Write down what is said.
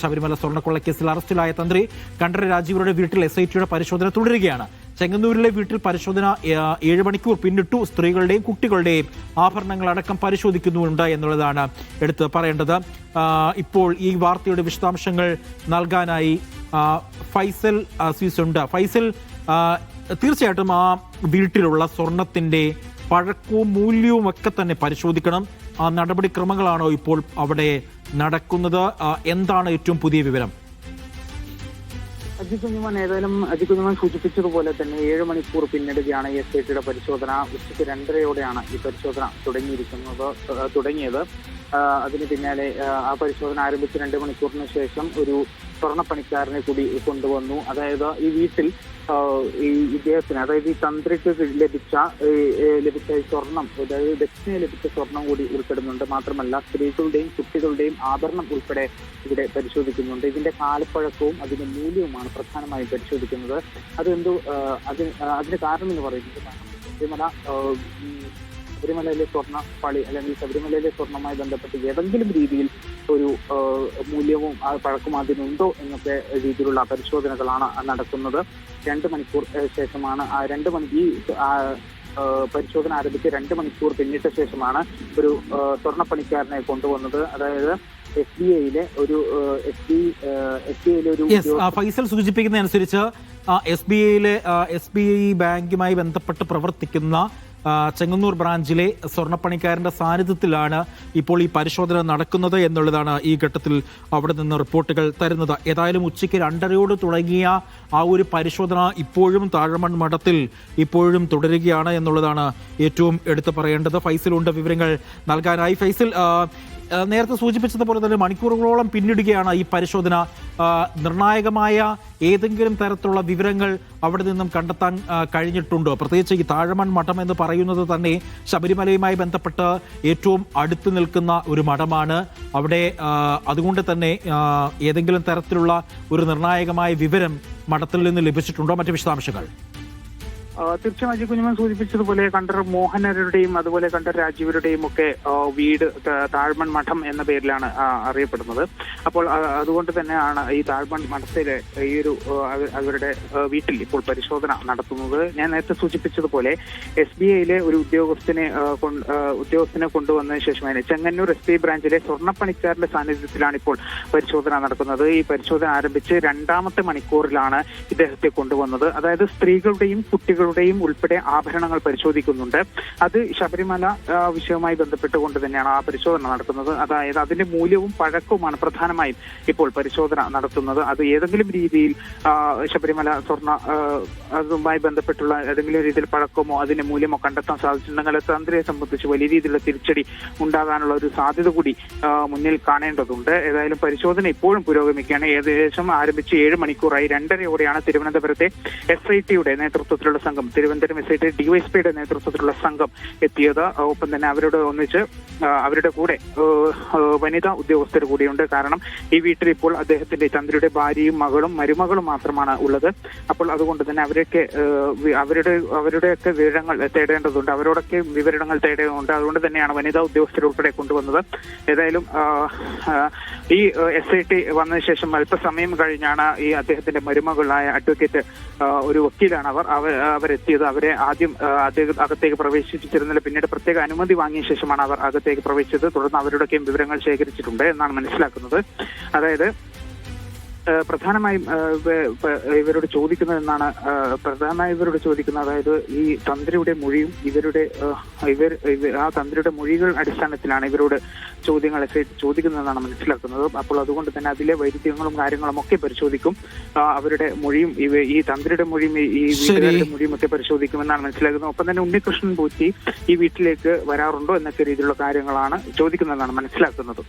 ശബരിമല സ്വർണ്ണക്കൊള്ളക്കേസിൽ അറസ്റ്റിലായ തന്ത്രി കണ്ഠര രാജീവരുടെ വീട്ടിൽ SITയുടെ പരിശോധന തുടരുകയാണ്. ചെങ്ങന്നൂരിലെ വീട്ടിൽ പരിശോധന 7 മണിക്കൂർ പിന്നിട്ടു. സ്ത്രീകളുടെയും കുട്ടികളുടെയും ആഭരണങ്ങളടക്കം പരിശോധിക്കുന്നുണ്ട് എന്നുള്ളതാണ് എടുത്ത് പറയേണ്ടത്. ഇപ്പോൾ ഈ വാർത്തയുടെ വിശദാംശങ്ങൾ നൽകാനായി ഫൈസൽ അസീസ് ഉണ്ട്. ഫൈസൽ, തീർച്ചയായിട്ടും ആ വീട്ടിലുള്ള സ്വർണത്തിന്റെ പഴക്കവും മൂല്യവും ഒക്കെ തന്നെ പരിശോധിക്കണം. ആ നടപടിക്രമങ്ങളാണോ ഇപ്പോൾ അവിടെ നടക്കുന്നത്? എന്താണ് ഏറ്റവും പുതിയ വിവരം? അജികുഞ്ഞുമോൻ ഏതായാലും അജികുഞ്ഞുമോൻ സൂചിപ്പിച്ചതുപോലെ തന്നെ 7 മണിക്കൂർ പിന്നിടുകയാണ് SITയുടെ പരിശോധന. ഉച്ചയ്ക്ക് 2:30യോടെയാണ് ഈ പരിശോധന തുടങ്ങിയത്. അതിന് പിന്നാലെ ആ പരിശോധന ആരംഭിച്ച് 2 മണിക്കൂറിന് ശേഷം ഒരു സ്വർണ്ണപ്പണിക്കാരനെ കൂടി കൊണ്ടുവന്നു. അതായത് ഈ വീട്ടിൽ ഈ ഇദ്ദേഹത്തിന്, അതായത് ഈ തന്ത്രിക്ക് ലഭിച്ച സ്വർണം, അതായത് ദക്ഷിണ ലഭിച്ച സ്വർണം കൂടി ഉൾപ്പെടുന്നുണ്ട്. മാത്രമല്ല സ്ത്രീകളുടെയും കുട്ടികളുടെയും ആഭരണം ഉൾപ്പെടെ ഇവിടെ പരിശോധിക്കുന്നുണ്ട്. ഇതിന്റെ കാലപ്പഴക്കവും അതിന്റെ മൂല്യവുമാണ് പ്രധാനമായും പരിശോധിക്കുന്നത്. അതിന് കാരണം എന്ന് പറയുന്നത് ശബരിമലയിലെ സ്വർണ്ണപ്പാളി അല്ലെങ്കിൽ ശബരിമലയിലെ സ്വർണ്ണവുമായി ബന്ധപ്പെട്ട് ഏതെങ്കിലും രീതിയിൽ ഒരു മൂല്യവും പഴക്കവും അതിനുണ്ടോ എന്നൊക്കെ രീതിയിലുള്ള പരിശോധനകളാണ് നടക്കുന്നത്. 2 മണിക്കൂർ ശേഷമാണ് പരിശോധന ആരംഭിച്ച് 2 മണിക്കൂർ പിന്നിട്ട ശേഷമാണ് ഒരു സ്വർണ്ണപ്പണിക്കാരനെ കൊണ്ടുവന്നത്. അതായത് SBIയിലെ ഒരു ഫൈസൽ സൂചിപ്പിക്കുന്നതനുസരിച്ച് SBI ബാങ്കുമായി ബന്ധപ്പെട്ട് പ്രവർത്തിക്കുന്ന ചെങ്ങന്നൂർ ബ്രാഞ്ചിലെ സ്വർണ്ണപ്പണിക്കാരന്റെ സാന്നിധ്യത്തിലാണ് ഇപ്പോൾ ഈ പരിശോധന നടക്കുന്നത് എന്നുള്ളതാണ് ഈ ഘട്ടത്തിൽ അവിടെ നിന്ന് റിപ്പോർട്ടുകൾ തരുന്നത്. ഏതായാലും ഉച്ചയ്ക്ക് 2:30യോട് തുടങ്ങിയ ആ ഒരു പരിശോധന ഇപ്പോഴും താഴമൺ മഠത്തിൽ ഇപ്പോഴും തുടരുകയാണ് എന്നുള്ളതാണ് ഏറ്റവും എടുത്തു പറയേണ്ടത്. ഫൈസലുണ്ട് വിവരങ്ങൾ നൽകാനായി. ഫൈസൽ, നേരത്തെ സൂചിപ്പിച്ചതുപോലെ തന്നെ മണിക്കൂറുകളോളം പിന്നിടുകയാണ് ഈ പരിശോധന. നിർണായകമായ ഏതെങ്കിലും തരത്തിലുള്ള വിവരങ്ങൾ അവിടെ നിന്നും കണ്ടെത്താൻ കഴിഞ്ഞിട്ടുണ്ടോ? പ്രത്യേകിച്ച് ഈ താഴമൺ മഠം എന്ന് പറയുന്നത് തന്നെ ശബരിമലയുമായി ബന്ധപ്പെട്ട് ഏറ്റവും അടുത്ത് നിൽക്കുന്ന ഒരു മഠമാണ്. അവിടെ അതുകൊണ്ട് തന്നെ ഏതെങ്കിലും തരത്തിലുള്ള ഒരു നിർണായകമായ വിവരം മഠത്തിൽ നിന്ന് ലഭിച്ചിട്ടുണ്ടോ? മറ്റു വിശദാംശങ്ങൾ? തീർച്ചയായും അജികുഞ്ഞുമോൻ സൂചിപ്പിച്ചതുപോലെ കണ്ഠർ മോഹനരുടെയും അതുപോലെ കണ്ഠർ രാജീവരുടെയും ഒക്കെ വീട് താഴ്മൺ മഠം എന്ന പേരിലാണ് അറിയപ്പെടുന്നത്. അപ്പോൾ അതുകൊണ്ട് തന്നെയാണ് ഈ താഴ്മൺ മഠത്തിലെ ഈ ഒരു അവരുടെ വീട്ടിൽ ഇപ്പോൾ പരിശോധന നടത്തുന്നത്. ഞാൻ നേരത്തെ സൂചിപ്പിച്ചതുപോലെ SBIയിലെ ഒരു ഉദ്യോഗസ്ഥനെ കൊണ്ടുവന്നതിന് ശേഷമാണ് ചെങ്ങന്നൂർ SBI ബ്രാഞ്ചിലെ സ്വർണ്ണപ്പണിക്കാരന്റെ സാന്നിധ്യത്തിലാണ് ഇപ്പോൾ പരിശോധന നടക്കുന്നത്. ഈ പരിശോധന ആരംഭിച്ച് 2ാമത്തെ മണിക്കൂറിലാണ് ഇദ്ദേഹത്തെ കൊണ്ടുവന്നത്. അതായത് സ്ത്രീകളുടെയും കുട്ടികളുടെയും ഉൾപ്പെടെ ആഭരണങ്ങൾ പരിശോധിക്കുന്നുണ്ട്. അത് ശബരിമല വിഷയവുമായി ബന്ധപ്പെട്ടുകൊണ്ട് തന്നെയാണ് ആ പരിശോധന നടത്തുന്നത്. അതായത് അതിന്റെ മൂല്യവും പഴക്കവുമാണ് പ്രധാനമായും ഇപ്പോൾ പരിശോധന നടത്തുന്നത്. അത് ഏതെങ്കിലും രീതിയിൽ ശബരിമല അതുമായി ബന്ധപ്പെട്ടുള്ള ഏതെങ്കിലും രീതിയിൽ പഴക്കമോ അതിന്റെ മൂല്യമോ കണ്ടെത്താൻ സാധിച്ചിട്ടുണ്ടെങ്കിൽ തന്ത്രിയെ സംബന്ധിച്ച് വലിയ രീതിയിലുള്ള തിരിച്ചടി ഉണ്ടാകാനുള്ള ഒരു സാധ്യത കൂടി മുന്നിൽ കാണേണ്ടതുണ്ട്. ഏതായാലും പരിശോധന ഇപ്പോഴും പുരോഗമിക്കുകയാണ്. ഏകദേശം ആരംഭിച്ച് 7 മണിക്കൂറായി. 2:30യോടെയാണ് തിരുവനന്തപുരത്തെ SITയുടെ നേതൃത്വത്തിലുള്ള സംഘം, തിരുവനന്തപുരം SIT DYSPയുടെ നേതൃത്വത്തിലുള്ള സംഘം എത്തിയത്. ഒപ്പം തന്നെ അവരുടെ കൂടെ വനിതാ ഉദ്യോഗസ്ഥർ കൂടിയുണ്ട്. കാരണം ഈ വീട്ടിൽ ഇപ്പോൾ അദ്ദേഹത്തിന്റെ തന്ത്രിയുടെ ഭാര്യയും മരുമകളും മാത്രമാണ് ഉള്ളത്. അപ്പോൾ അതുകൊണ്ട് തന്നെ അവരുടെയൊക്കെ വിവരങ്ങൾ തേടേണ്ടതുണ്ട്, അവരോടൊക്കെ വിവരങ്ങൾ തേടേണ്ടതുണ്ട്. അതുകൊണ്ട് തന്നെയാണ് വനിതാ ഉദ്യോഗസ്ഥർ ഉൾപ്പെടെ കൊണ്ടുവന്നത്. ഏതായാലും ഈ SIT വന്നതിന് ശേഷം അല്പസമയം കഴിഞ്ഞാണ് ഈ അദ്ദേഹത്തിന്റെ മരുമകളായ അഡ്വക്കേറ്റ് ഒരു വക്കീലാണ് അവരെത്തിയത്. അവരെ ആദ്യം അകത്തേക്ക് പ്രവേശിച്ചിരുന്നില്ല. പിന്നീട് പ്രത്യേക അനുമതി വാങ്ങിയ ശേഷമാണ് അവർ അകത്തേക്ക് പ്രവേശിച്ചത്. തുടർന്ന് അവരുടെയൊക്കെയും വിവരങ്ങൾ ശേഖരിച്ചിട്ടുണ്ട് എന്നാണ് മനസ്സിലാക്കുന്നത്. അതായത് പ്രധാനമായും ഇവരോട് ചോദിക്കുന്നത് അതായത് ഈ തന്ത്രിയുടെ മൊഴിയും ആ തന്ത്രിയുടെ മൊഴികൾ അടിസ്ഥാനത്തിലാണ് ഇവരോട് ചോദ്യങ്ങൾ ചോദിക്കുന്നതെന്നാണ് മനസ്സിലാക്കുന്നത്. അപ്പോൾ അതുകൊണ്ട് തന്നെ അതിലെ വൈരുദ്ധ്യങ്ങളും കാര്യങ്ങളും ഒക്കെ പരിശോധിക്കും. അവരുടെ മൊഴിയും ഈ തന്ത്രിയുടെ മൊഴിയും ഈ വീട്ടുകാരുടെ മൊഴിയും ഒക്കെ പരിശോധിക്കുമെന്നാണ് മനസ്സിലാക്കുന്നത്. ഒപ്പം തന്നെ ഉണ്ണികൃഷ്ണൻ പോറ്റി ഈ വീട്ടിലേക്ക് വരാറുണ്ടോ എന്നൊക്കെ രീതിയിലുള്ള കാര്യങ്ങളാണ് ചോദിക്കുന്നതെന്നാണ് മനസ്സിലാക്കുന്നത്.